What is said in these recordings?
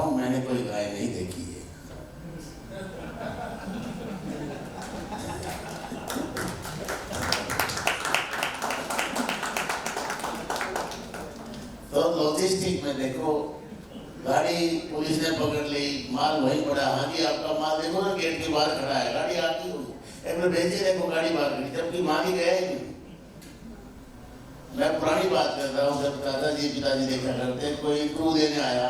हूँ, मैंने कोई गाय नहीं देखी है। तो लॉजिस्टिक में देखो, गाड़ी पुलिस ने पकड़ ली, माल वहीं पड़ा, हाँ जी आपका माल देखो ना गेट के बाहर खड़ा है, गाड़ी आती हुई एक बार भेजिए, देखो गाड़ी बाहर खड़ी, जबकि मालिक है ही नहीं। मैं पुरानी बात कर रहा हूँ, जब दादाजी पिताजी देखा करते, कोई इंटरव्यू देने आया,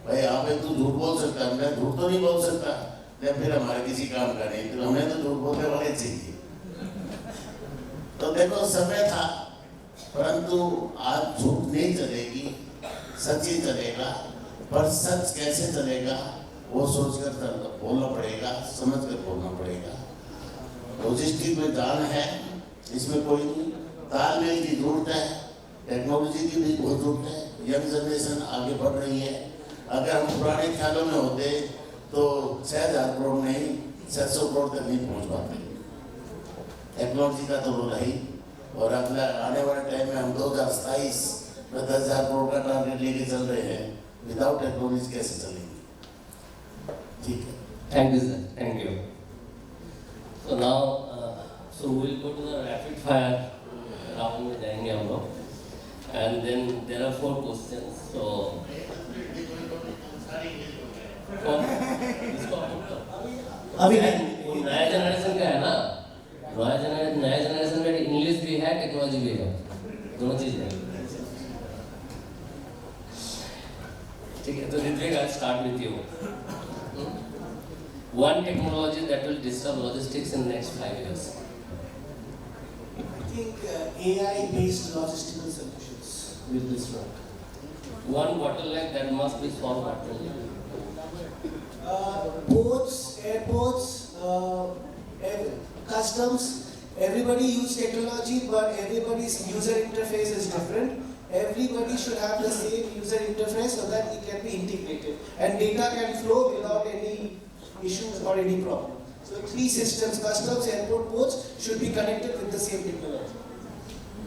भाई यहाँ पे तू झूठ बोल सकता है, मैं झूठ तो नहीं बोल सकता, फिर हमारे किसी काम का नहीं, तो हमें तो झूठ बोलने वाले चाहिए। तो देखो समय था, परंतु आज झूठ नहीं चलेगी, सच ही चलेगा। पर सच कैसे चलेगा वो सोचकर बोलना पड़ेगा, समझ कर बोलना पड़ेगा। लॉजिस्टिक में जान है, इसमें कोई नहीं, तालमेल की जरूरत है, टेक्नोलॉजी की भी बहुत जरूरत है। यंग जनरेशन आगे बढ़ रही है। अगर हम पुराने ख्यालों में होते तो 6000 करोड़ नहीं 700 करोड़ तक नहीं पहुंच पाते। टेक्नोलॉजी का तो रोल है ही, और अगला आने वाले टाइम में हम 2027 में 10,000 करोड़ का टारगेट लेके चल रहे हैं। विदाउट टेक्नोलॉजी कैसे चलेंगे? ठीक है, thank you sir, thank you. So now, so we'll go to the rapid fire round में जाएंगे हम लोग, and then there are 4 questions. So अभी नया जनरेशन का है ना, नया जनरेशन में इंग्लिश भी है, टेक्नोलॉजी भी है, दोनों चीज है। ठीक है, तो Ritwik, I'll start with you. One technology that will disrupt logistics in the next 5 years. I think AI-based logistical solutions will disrupt. One bottleneck that must be solved rapidly. Ports, airports, customs, everybody use technology, but everybody's user interface is different. Everybody should have the same user interface so that it can be integrated and data can flow without any issues or any problem. So 3 systems, customs, airport, ports should be connected with the same technology.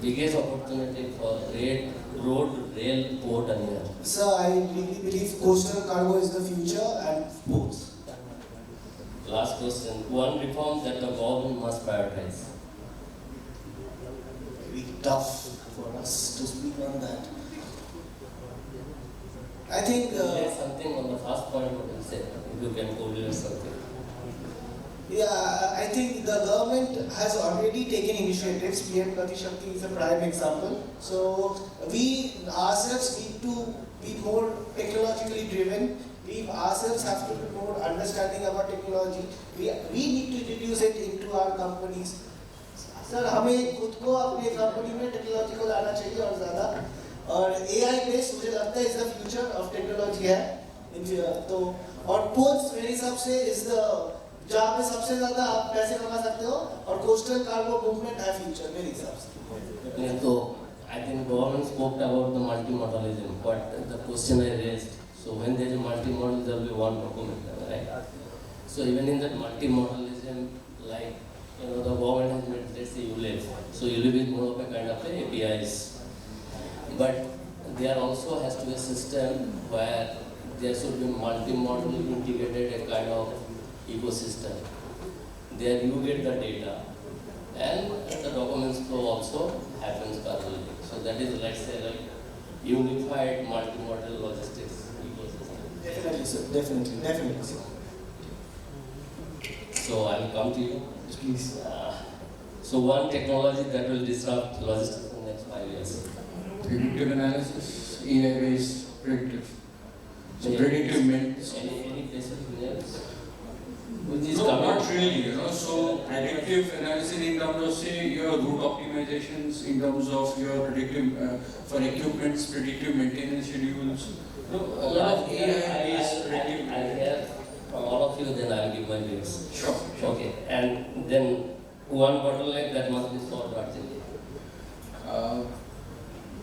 Biggest opportunity for road, rail, port and air. So I really believe coastal cargo is the future and ports. Last question. One reform that the government must prioritize. Very tough for us to speak on that. I think There's something on the first point what you said. If you can correlate something. yeah, I think the government has already taken initiatives. PM Gati Shakti is a prime example. So we ourselves need to be more technologically driven. We ourselves have to be more understanding about technology. We need to introduce it into our companies. Sir हमें खुद को अपने company में technology को लाना चाहिए और ज़्यादा, और AI बेस्ड मुझे लगता है is the future of technology है। तो और पोर्ट्स मेरे हिसाब से इज द जहाँ पे सबसे ज़्यादा आप पैसे कमा सकते हो, और कोस्टल कार्गो मूवमेंट है फ्यूचर मेरे हिसाब से। So I think government spoke about the multimodalism. But the question I raised. So when there is a multimodal, there will be one document, right? So even in that multimodalism, like the government has made, let's say, ULIP. So ULIP is more of a kind of APIs. But there also has to be a system where there should be multimodal integrated a kind of ecosystem. There you get the data and the documents flow also happens parallelly. So that is, let's say, like unified multimodal logistics ecosystem. Definitely sir, definitely sir. So I will come to you. Please. So one technology that will disrupt logistics in the next 5 years. Predictive analysis, AI-based predictive. So predictive means Any specific names? Which is no, coming? not really. So predictive analysis in terms of say your route optimizations, in terms of your predictive for equipments, predictive maintenance schedules. No, A lot of AI-based I'll predictive. hear from all of you, then I'll give my views. Sure. Okay, and then one bottleneck that must be solved urgently.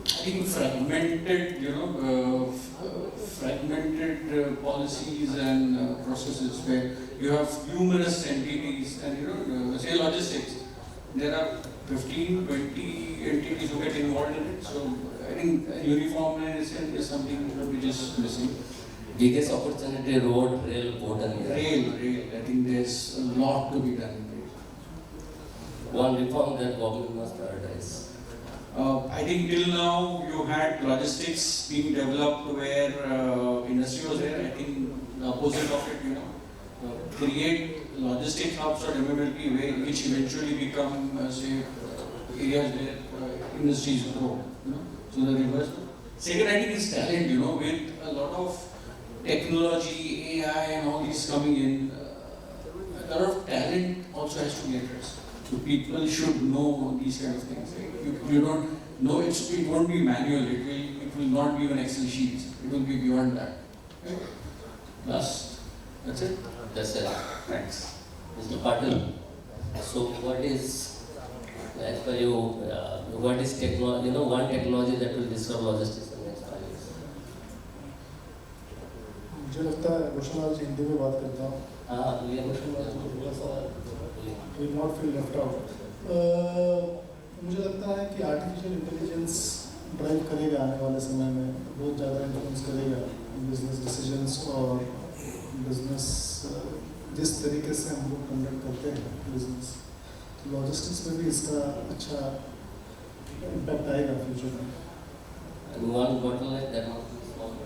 I think fragmented, fragmented policies and processes where you have numerous entities and say logistics, there are 15, 20 entities who get involved in it. So I think uniformization is something which is missing. biggest opportunity road, rail, boat and air. Rail. I think there's a lot to be done in rail. One reform that government must prioritize. I think till now you had logistics being developed where industry was there. I think the opposite of it, create logistic hubs or MMLP which eventually become say areas where industries grow. So the reverse. Second, I think is talent. With a lot of technology, AI, and all these coming in, a lot of talent also has to be addressed. So people should know these kind of things. Right? You don't know it won't be manual. It will not be an Excel sheet. It will be beyond that. Right? That's it. That's it. Thanks. Mr. Patil, so what is, as per you, what is technology, one technology that will disturb logistics in the next 5 years? मुझे लगता है रोशन आज हिंदी में बात करता हूँ. ये question थोड़ा सा will not feel left out. मुझे लगता है कि आर्टिफिशियल इंटेलिजेंस ड्राइव करेगा आने वाले समय में, बहुत ज़्यादा इन्फ्लुएंस करेगा बिजनेस डिसीजंस और बिजनेस जिस तरीके से हम लोग कंडक्ट करते हैं बिजनेस. तो लॉजिस्टिक्स में भी इसका अच्छा इम्पैक्ट आएगा फ्यूचर में. And one bottleneck that must be solved.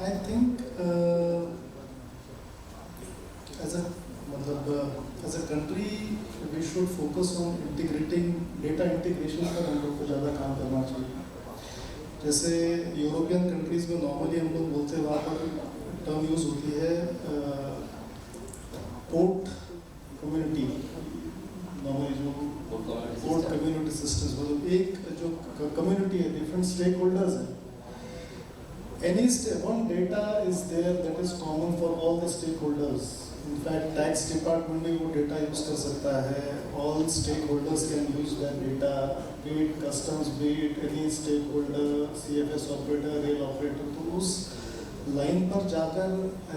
I think as a country we should focus on integrating data integration पर हम लोग को ज़्यादा काम करना चाहिए. जैसे यूरोपियन कंट्रीज में नॉर्मली हम लोग बोलते हैं, वहाँ पर टर्म यूज़ होती है पोर्ट कम्युनिटी. नॉर्मली जो पोर्ट कम्युनिटी सिस्टम्स, मतलब एक जो कम्युनिटी है, डिफरेंट स्टेक होल्डर्स हैं. One data is there that is common for all the stakeholders. In fact, tax department में वो data use कर सकता है. All stakeholders can use that data. Be it customs, be it any stakeholder, CFS operator, rail operator. तो उस line पर जाकर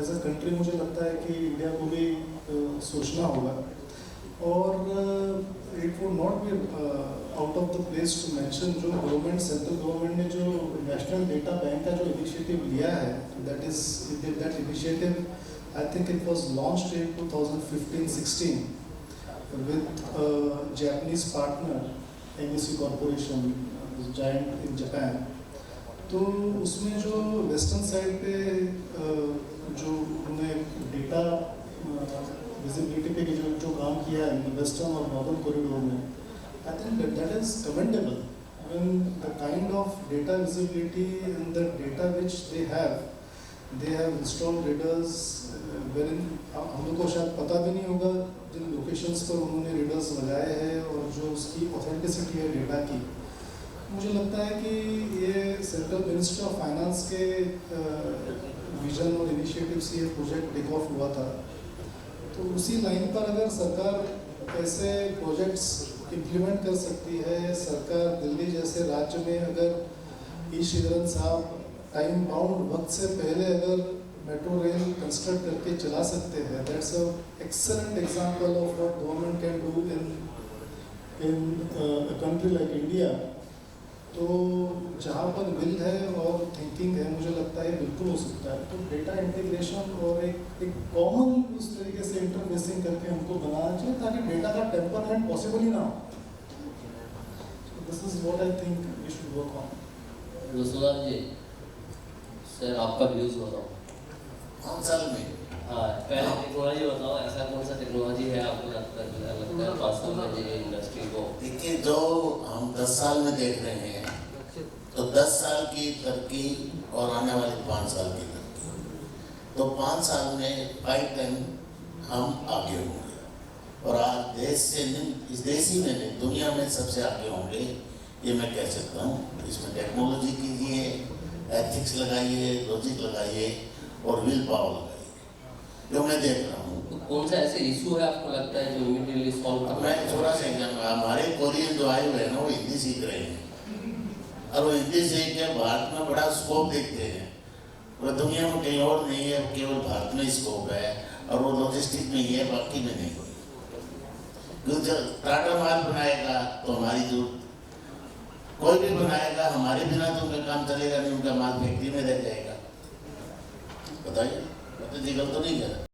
as a country मुझे लगता है कि इंडिया को भी सोचना होगा. और it would not be out of the place to mention जो गवर्नमेंट, सेंट्रल गवर्नमेंट ने जो नेशनल डेटा बैंक का जो इनिशिएटिव लिया है, that initiative I think it was launched in 2015-16 with a Japanese partner, NEC Corporation, giant in Japan. तो उसमें जो वेस्टर्न साइड पे जो उन्होंने डेटा विजिबिलिटी पे जो काम किया है वेस्टर्न और नॉर्दर्न कॉरिडोर में, I think that is commendable. When the kind of data visibility and the data which they have installed readers wherein हम लोग को शायद पता भी नहीं होगा जिन लोकेशंस पर उन्होंने रीडर्स लगाए हैं और जो उसकी ऑथेंटिसिटी है डेटा की. मुझे लगता है कि ये सेंट्रल मिनिस्ट्री ऑफ फाइनेंस के विजन और इनिशिएटिव से ये प्रोजेक्ट टेक ऑफ हुआ था. तो उसी लाइन पर अगर सरकार ऐसे प्रोजेक्ट्स इम्प्लीमेंट कर सकती है, सरकार दिल्ली जैसे राज्य में अगर ई श्रीधरन साहब टाइम बाउंड वक्त से पहले अगर मेट्रो रेल कंस्ट्रक्ट करके चला सकते हैं, that's a excellent example of what government can do in a country like India. तो जहाँ पर विल है और थिंकिंग है, मुझे लगता है बिल्कुल हो सकता है. तो डेटा इंटीग्रेशन और एक कॉमन उस तरीके से इंटरफेसिंग करके हमको बनाना चाहिए ताकि डेटा का टेम्परमेंट पॉसिबल ही ना हो. This is what I think we should work on. Rasulal ji, sir आपका व्यूज बताओ. 5 साल में हाँ, पहले टेक्नोलॉजी बताओ, ऐसा कौन सा टेक्नोलॉजी है आपको लगता है 5 साल में ये इंडस्ट्री को? देखिए, जो हम 10 साल में देख रहे हैं, तो 10 साल की तरक्की और आने वाले 5 साल की तरक्की, तो 5 साल में 5 टाइम हम आगे होंगे. और आज देश से नहीं, इस देश ही में नहीं, दुनिया में सबसे आगे होंगे, ये मैं कह सकता हूँ. इसमें टेक्नोलॉजी कीजिए, एथिक्स लगाइए, लॉजिक लगाइए और विल पावर लगाइए, जो मैं देख रहा हूँ. तो कौन सा ऐसे इशू है आपको लगता है जो इमीडिएटली सॉल्व करना? मैं थोड़ा सा एग्जाम, हमारे कोरियन जो आए हुए हैं ना, वो हिंदी सीख रहे हैं, और वो हिंदी सीख के भारत में बड़ा स्कोप देखते हैं. और दुनिया में कहीं और नहीं है, केवल भारत में स्कोप है, और वो लॉजिस्टिक में ही है, बाकी में नहीं है. जब टाटा माल बनाएगा तो हमारी जो कोई भी बनाएगा, हमारे बिना तो उनका काम चलेगा नहीं, उनका माल फैक्ट्री में रह जाएगा। बताइए, मैं तो जी गलत तो नहीं कह रहा।